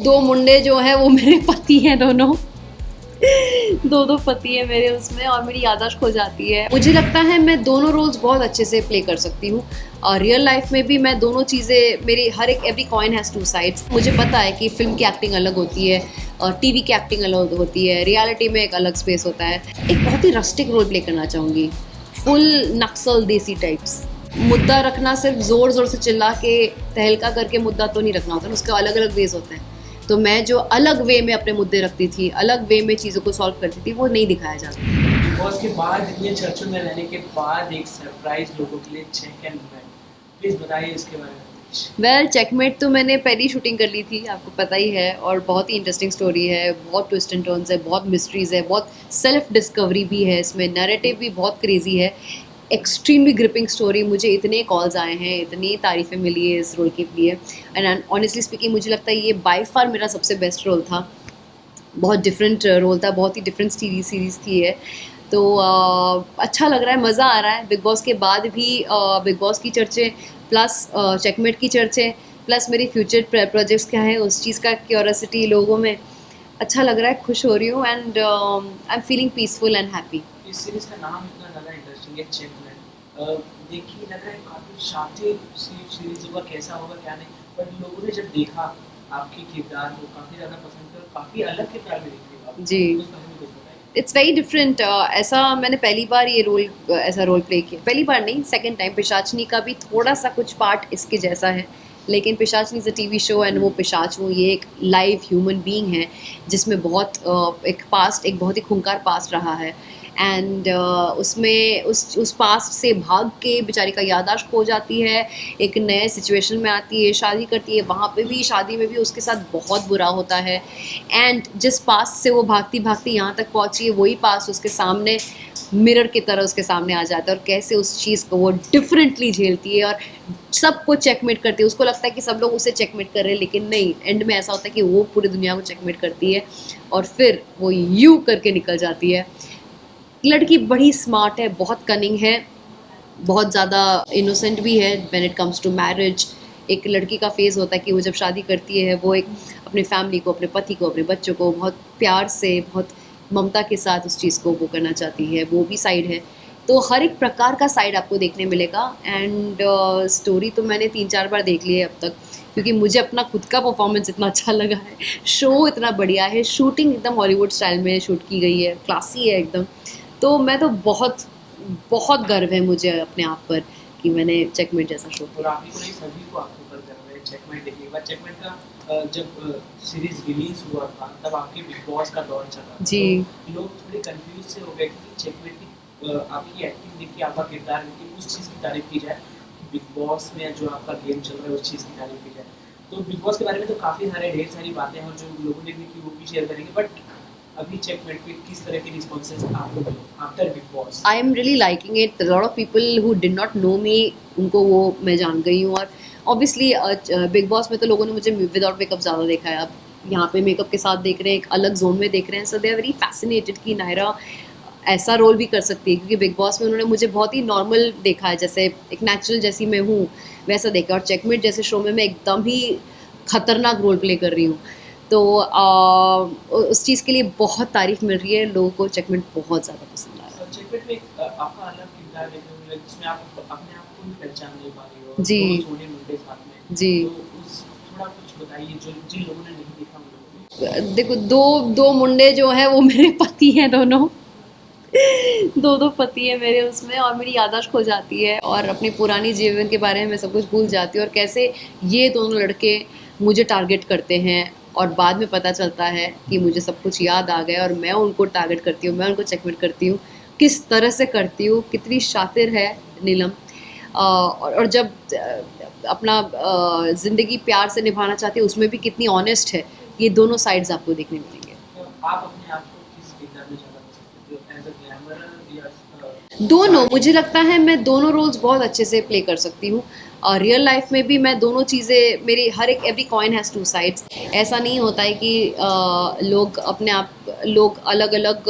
दो मुंडे जो हैं वो मेरे पति हैं दोनों। दो पति है मेरे उसमें और मेरी याददाश्त खो जाती है। मुझे लगता है मैं दोनों रोल्स बहुत अच्छे से प्ले कर सकती हूँ और रियल लाइफ में भी मैं दोनों चीज़ें, मेरी हर एक every coin has two sides. मुझे पता है कि फिल्म की एक्टिंग अलग होती है और टीवी की एक्टिंग अलग होती है, रियलिटी में एक अलग स्पेस होता है। एक बहुत ही रस्टिक रोल प्ले करना चाहूँगी, फुल नक्सल देसी टाइप्स। मुद्दा रखना सिर्फ ज़ोर ज़ोर से चिल्ला के तहलका करके मुद्दा तो नहीं रखना होता, उसके अलग अलग वेज होते हैं। तो मैं जो अलग वे में अपने मुद्दे रखती थी, अलग वे में चीज़ों को सॉल्व करती थी, वो नहीं दिखाया जाता। बिग बॉस के बाद इतने चर्चों में रहने के बाद एक सरप्राइज लोगों के लिए चेक एंड मैट, प्लीज़ बताइए इसके बारे में। वेल, चेकमेट तो मैंने पहली शूटिंग कर ली थी, आपको पता ही है, और बहुत ही इंटरेस्टिंग स्टोरी है, बहुत ट्विस्ट एंड टर्न्स है, बहुत मिस्ट्रीज़ है, बहुत सेल्फ डिस्कवरी भी है इसमें, नैरेटिव भी बहुत क्रेजी है, एक्सट्रीमली ग्रिपिंग स्टोरी। मुझे इतने कॉल्स आए हैं, इतनी तारीफ़ें मिली है इस रोल के लिए, एंड ऑनेस्टली स्पीकिंग मुझे लगता है ये बाय फार मेरा सबसे बेस्ट रोल था। बहुत डिफरेंट रोल था, बहुत ही डिफरेंट सीरीज़ थी है। तो अच्छा लग रहा है, मज़ा आ रहा है। बिग बॉस के बाद भी बिग बॉस की चर्चे प्लस चेकमेट की चर्चे प्लस मेरी फ्यूचर प्रोजेक्ट्स क्या है उस चीज़ का क्यूरियोसिटी लोगों में। अच्छा लग रहा है, खुश हो रही हूँ and I am feeling peaceful and happy. इस सीरीज का नाम इतना ज़्यादा इंटरेस्टिंग है, चेकमेट। देखिए लग रहा है काफ़ी शातिर सीरीज होगा, कैसा होगा क्या नहीं, बट लोगों ने जब देखा आपके किरदार को काफ़ी ज़्यादा पसंद किया, काफ़ी अलग किरदार में दिख रही है जी, उस बारे में कुछ बताइए। It's very different. ऐसा मैंने पहली बार ये रोल ऐसा रोल प्ले किया, पहली बार नहीं, सेकंड टाइम। पिशाचनी का भी थोड़ा सा कुछ पार्ट इसके जैसा है, लेकिन Pishachini is a TV show and वो पिशाच हूँ, ये एक लाइव ह्यूमन बीइंग है जिसमें बहुत एक पास्ट, एक बहुत ही खूंखार पास्ट रहा है एंड उसमें उस पास्ट से भाग के बेचारी का याददाश्त खो जाती है, एक नए सिचुएशन में आती है, शादी करती है, वहाँ पे भी शादी में भी उसके साथ बहुत बुरा होता है एंड जिस पास्ट से वो भागती भागती यहाँ तक पहुँची है, वही पास्ट उसके सामने मिरर की तरह उसके सामने आ जाता है और कैसे उस चीज़ को वो डिफरेंटली झेलती है और सबको चेकमेट करती है। उसको लगता है कि सब लोग उसे चेकमेट कर रहे हैं, लेकिन नहीं, एंड में ऐसा होता है कि वो पूरी दुनिया को चेकमेट करती है और फिर वो यूँ करके निकल जाती है। लड़की बड़ी स्मार्ट है, बहुत कनिंग है, बहुत ज़्यादा इनोसेंट भी है when it comes to marriage. एक लड़की का फेज़ होता है कि वो जब शादी करती है, वो एक अपने फैमिली को, अपने पति को, अपने बच्चों को बहुत प्यार से, बहुत ममता के साथ उस चीज़ को वो करना चाहती है, वो भी साइड है। तो हर एक प्रकार का साइड आपको देखने मिलेगा एंड स्टोरी तो मैंने 3-4 बार देख ली है अब तक, क्योंकि मुझे अपना खुद का परफॉर्मेंस इतना अच्छा लगा है, शो इतना बढ़िया है, शूटिंग एकदम हॉलीवुड स्टाइल में शूट की गई है, क्लासी है एकदम। तो मैं तो बहुत गर्व है मुझे अपने आप पर कि मैंने चेकमेट जैसा शो और किया। आप ही को नहीं, सभी को आपके ऊपर गर्व है चेकमेट देखने के बाद। चेकमेट का जब सीरीज रिलीज हुआ था तब आपके बिग बॉस का दौर चल रहा था, जी। तो लोग थोड़े कंफ्यूज से हो गए कि चेकमेट की आपकी एक्टिंग देख के, आपका किरदार देख के उस चीज़ की तारीफ की जाए, बिग बॉस में जो आपका गेम चल रहा है उस चीज़ की तारीफ की जाए। तो बिग बॉस के बारे में तो काफ़ी सारे ढेर सारी बातें हैं और जो लोगों ने भी की वो भी शेयर करेंगे, बट अभी चेकमेट पे किस तरह की रिस्पॉन्सेज आपको मिले after Bigg Boss? I am really liking it. Lot of people who did not know me, उनको वो मैं जान गई हूँ और ऑब्वियसली बिग बॉस में तो लोगों ने मुझे विदाउट मेकअप ज़्यादा देखा है, अब यहाँ पे मेकअप के साथ देख रहे हैं, एक अलग जोन में देख रहे हैं। सो दे आर वेरी फैसिनेटेड कि नायरा ऐसा रोल भी कर सकती है, क्योंकि बिग बॉस में उन्होंने मुझे बहुत ही नॉर्मल देखा है, जैसे एक नेचुरल जैसी मैं हूँ वैसा देखा, और चेकमेट जैसे शो में मैं एकदम ही खतरनाक रोल प्ले कर रही हूँ। तो उस चीज़ के लिए बहुत तारीफ मिल रही है, लोगों को चेकमेट बहुत ज़्यादा पसंद आ रहा है। चेकमेट में आपका अलग किरदार देखने को मिला जिसमें आप अपने आप को भी पहचान नहीं पा रही हो, जी। दोनों सोने मुंडे साथ में, जी। तो उस थोड़ा कुछ बताइए जो जिन लोगों ने नहीं देखा उन लोगों को। देखो, दो मुंडे जो हैं वो मेरे पति हैं दोनों। दो पति है मेरे उसमें और मेरी याददाश्त खो जाती है और अपने पुरानी जीवन के बारे में मैं सब कुछ भूल जाती हूँ और कैसे ये दोनों लड़के मुझे टारगेट करते हैं और बाद में पता चलता है कि मुझे सब कुछ याद आ गया और मैं उनको टारगेट करती हूँ, मैं उनको चेकमेट करती हूँ, किस तरह से करती हूँ, कितनी शातिर है नीलम। और जब अपना ज़िंदगी प्यार से निभाना चाहती है उसमें भी कितनी ऑनेस्ट है। ये दोनों साइड्स आपको देखने मिलेंगे। तो आप अपने आप को किस किरदार में ज़्यादा पसंद करते हो, एज अ ग्लैमर या दोनों, मुझे लगता है मैं दोनों रोल्स बहुत अच्छे से प्ले कर सकती हूँ और रियल लाइफ में भी मैं दोनों चीज़ें, मेरी हर एक every coin has two sides. ऐसा नहीं होता है कि लोग अपने आप, लोग अलग अलग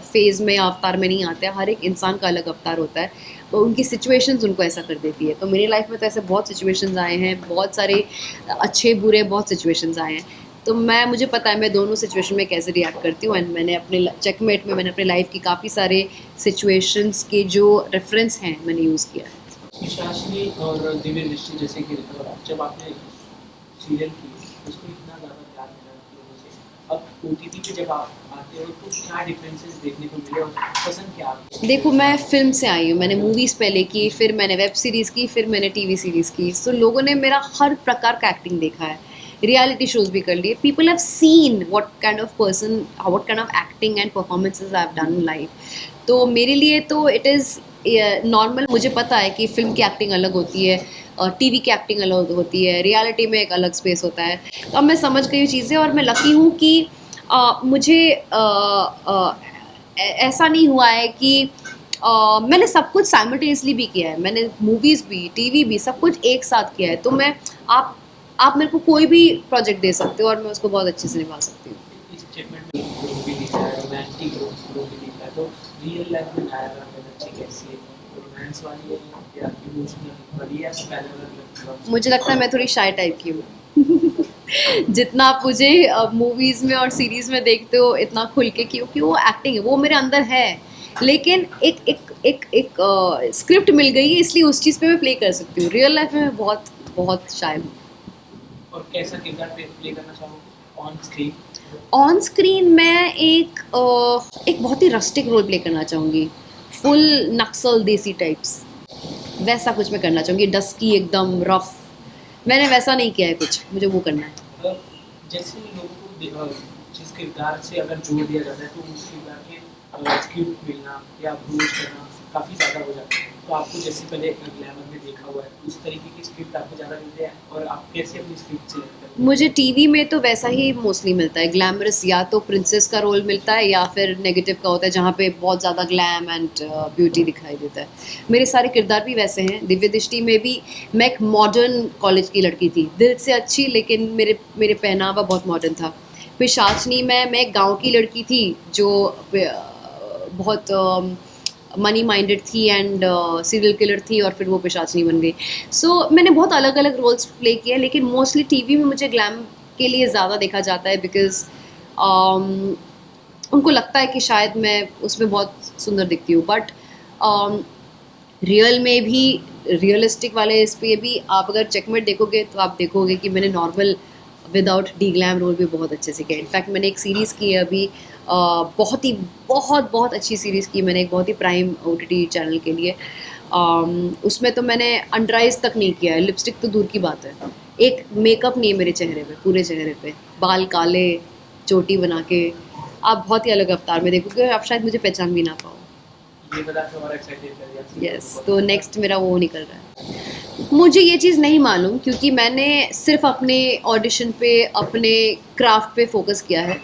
फेज़ में अवतार में नहीं आते हैं, हर एक इंसान का अलग अवतार होता है, तो उनकी सिचुएशंस उनको ऐसा कर देती है। तो मेरी लाइफ में तो ऐसे बहुत सिचुएशंस आए हैं, बहुत सारे अच्छे बुरे बहुत सिचुएशंस आए हैं, तो मुझे पता है मैं दोनों सिचुएशन में कैसे रिएक्ट करती हूँ, एंड मैंने अपने चेकमेट में मैंने अपने लाइफ की काफ़ी सारे सिचुएशंस के जो रेफरेंस हैं मैंने यूज़ किया है। पिशाचिनी और दिव्य दृष्टि जैसे कि जब आपने सीरियल की उसको इतना ज़्यादा प्यार मिला लोगों से, अब ओटीटी पे जब आप आते हो तो क्या डिफरेंसेस देखने को मिले और पसंद क्या आपको? देखो, मैं फिल्म से आई हूँ, मैंने मूवीज़ पहले की, फिर मैंने वेब सीरीज़ की, फिर मैंने टीवी सीरीज़ की, सो लोगों ने मेरा हर प्रकार का एक्टिंग देखा है, रियलिटी शोज़ भी कर लिए। People have seen what kind of person, what kind of acting and performances I have done in life. तो मेरे लिए तो इट इज़ नॉर्मल। मुझे पता है कि फ़िल्म की एक्टिंग अलग होती है और टीवी की एक्टिंग अलग होती है, रियलिटी में एक अलग स्पेस होता है। तो अब मैं समझ गई ये चीज़ें, और मैं लकी हूँ कि मुझे ऐसा नहीं हुआ है कि मैंने सब कुछ साइमल्टेनियसली भी किया है। मैंने मूवीज़ भी, टीवी भी, सब कुछ एक साथ किया है। तो मैं आप आप मेरे को कोई भी प्रोजेक्ट दे सकते हो और मैं उसको बहुत अच्छे से निभा सकती हूँ। इस स्टेटमेंट में लोग भी लिखा है, रोमांटिक लोग भी लिखा है, तो रियल लाइफ में डायग्राम में बच्चे कैसी है, रोमांस वाली है या इमोशनल वाली है या पैरेलल? मुझे लगता है मैं थोड़ी शाय टाइप की हूँ। जितना आप मुझे मूवीज़ में और सीरीज़ में देखते हो इतना खुल के, क्योंकि वो एक्टिंग है, वो मेरे अंदर है। लेकिन एक एक एक एक स्क्रिप्ट मिल गई है, इसलिए उस चीज़ पे मैं प्ले कर सकती हूँ। रियल लाइफ में मैं बहुत बहुत शाय हूँ। और कैसा किरदार प्ले करना चाहोगे ऑन स्क्रीन? ऑन स्क्रीन मैं एक बहुत ही रस्टिक रोल प्ले करना चाहूँगी, फुल नक्सल देसी टाइप्स, वैसा कुछ मैं करना चाहूँगी, डस्की एकदम रफ। मैंने वैसा नहीं किया है कुछ, मुझे वो करना है। मतलब जैसे लोगों को जिस किरदार से अगर जोड़ दिया जाता है तो उस किरदार के स्क्रिप्ट मिलना या अप्रोच करना काफ़ी ज़्यादा हो जाता है, तो आपको जैसे पहले ग्लैमर में देखा हुआ है उस तरीके की स्क्रिप्ट आपको ज़्यादा मिलते हैं और आप कैसे अपनी स्क्रिप्ट सेलेक्ट करते हैं? मुझे टीवी में तो वैसा ही मोस्टली मिलता है, ग्लैमरस, या तो प्रिंसेस का रोल मिलता है या फिर नेगेटिव का होता है जहाँ पे बहुत ज़्यादा ग्लैम एंड ब्यूटी दिखाई देता है। मेरे सारे किरदार भी वैसे हैं। दिव्य दृष्टि में भी मैं एक मॉडर्न कॉलेज की लड़की थी, दिल से अच्छी, लेकिन मेरे मेरे पहनावा बहुत मॉडर्न था। पिशाचनी में मैं एक गाँव की लड़की थी जो बहुत मनी माइंडेड थी एंड सीरियल किलर थी, और फिर वो पिशाचनी बन गई। सो मैंने बहुत अलग अलग रोल्स प्ले किए, लेकिन मोस्टली टीवी में मुझे ग्लैम के लिए ज़्यादा देखा जाता है, बिकॉज उनको लगता है कि शायद मैं उसमें बहुत सुंदर दिखती हूँ। बट रियल में भी, रियलिस्टिक वाले इस पे भी आप अगर चेकमेट देखोगे तो आप देखोगे कि मैंने normal without the glam role भी बहुत अच्छे से किया। इनफैक्ट मैंने एक सीरीज़ की है अभी, बहुत ही बहुत बहुत अच्छी सीरीज़ की मैंने, एक बहुत ही प्राइम OTT चैनल के लिए। उसमें तो मैंने अंडर आइज तक नहीं किया है, लिपस्टिक तो दूर की बात है। एक मेकअप नहीं है मेरे चेहरे पे, पूरे चेहरे पे बाल काले, चोटी बना के। आप बहुत ही अलग अवतार में देखोगे, आप शायद मुझे पहचान भी ना पाओ। ये बता के और एक्साइटेड कर दिया। यस, तो नेक्स्ट मेरा वो निकल रहा है। मुझे ये चीज़ नहीं मालूम, क्योंकि मैंने सिर्फ अपने ऑडिशन पे, अपने क्राफ्ट पे फोकस किया है।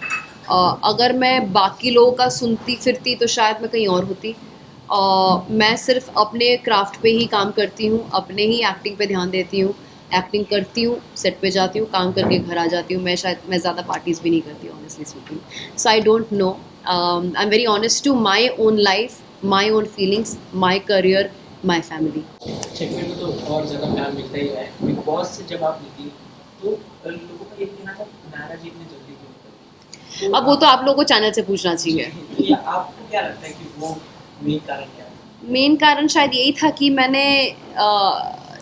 अगर मैं बाकी लोगों का सुनती फिरती तो शायद मैं कहीं और होती। मैं सिर्फ अपने क्राफ्ट पे ही काम करती हूँ, अपने ही एक्टिंग पे ध्यान देती हूँ, एक्टिंग करती हूँ, सेट पे जाती हूँ, काम करके घर आ जाती हूँ। मैं ज़्यादा पार्टीज़ भी नहीं करती, honestly speaking. So I don't know, I am very honest to my own life, my own feelings, my career, my family. Checkmate में तो और ज़्यादा प्यार मिलता ही है। बिग बॉस से जब आप निकली तो लोगों का ये कहना था नायरा जी इतनी जल्दी क्यों निकली? अब वो तो आप लोगों को चैनल से पूछना चाहिए। तो या आपको क्या लगता है कि वो मेन कारण क्या है? मेन कारण शायद यही था कि मैंने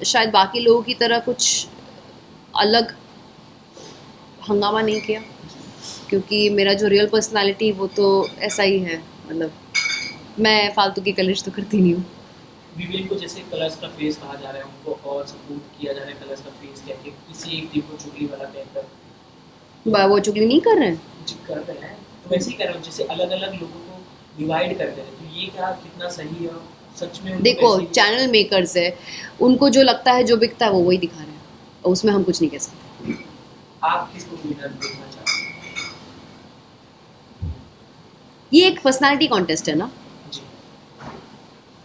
शायद बाकी लोगों की तरह कुछ अलग हंगामा नहीं किया, क्योंकि मेरा जो रियल पर्सनालिटी वो तो ऐसा ही है। मतलब मैं फालतू की कलिश तो करती नहीं हूँ। विवेक को जैसे कलर्स का फेस कहा जा रहा है, उनको और सपोर्ट किया जा रहा है कलर्स का फेस कह के, किसी एक टीम को चुगली वाला कहकर वो चुगली नहीं कर रहे हैं। कर रहे हैं, तो वैसे ही कर रहे हो जैसे अलग अलग लोगों को डिवाइड करते हैं, तो ये क्या कितना सही है और सच में उनको देखो, वैसे ही- चैनल मेकर्स है, उनको जो लगता है, जो बिकता है वो वही दिखा रहे हैं, और उसमें हम कुछ नहीं कह सकते। आप किसको विनर देखना चाहते ये एक पर्सनालिटी कॉन्टेस्ट है ना, हैं? जी,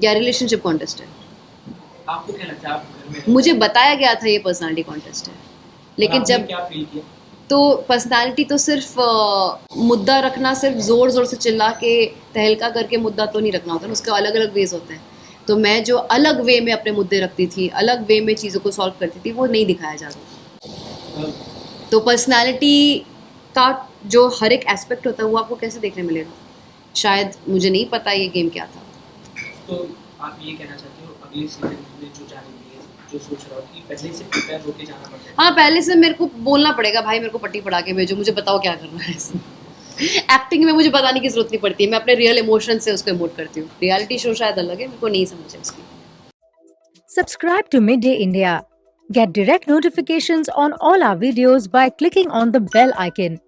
या रिलेशनशिप कॉन्टेस्ट है? आपको क्या लगता है आप घर में मुझे बताया गया था ये पर्सनालिटी कॉन्टेस्ट है, लेकिन आपने जब क्या फील किया? तो पर्सनालिटी तो सिर्फ मुद्दा रखना, सिर्फ ज़ोर ज़ोर से चिल्ला के तहलका करके मुद्दा तो नहीं रखना होता ना, उसके अलग अलग वेज होते हैं। तो मैं जो अलग वे में अपने मुद्दे रखती थी, अलग वे में चीज़ों को सॉल्व करती थी, वो नहीं दिखाया जा रहा। अ, तो पर्सनालिटी का जो हर एक एस्पेक्ट होता है वो आपको कैसे देखने मिलेगा? शायद मुझे नहीं पता ये गेम क्या था। तो आप ये कहना चाहते हो अगले सीजन में जो जाने के लिए जो सोच रहा हो कि पहले से प्रिपेयर होके जाना पड़ता है? हाँ, पहले से मेरे को बोलना पड़ेगा, भाई मेरे को पट्टी पढ़ा के भेजो, मुझे बताओ क्या करना है इसमें। एक्टिंग में मुझे बताने की जरूरत नहीं पड़ती है, मैं अपने रियल इमोशन से उसको इमोट करती हूँ। रियलिटी शो शायद अलग है, मेरे को नहीं समझ है उसकी। Subscribe to Midday India. Get direct notifications on all our videos by clicking on the bell icon.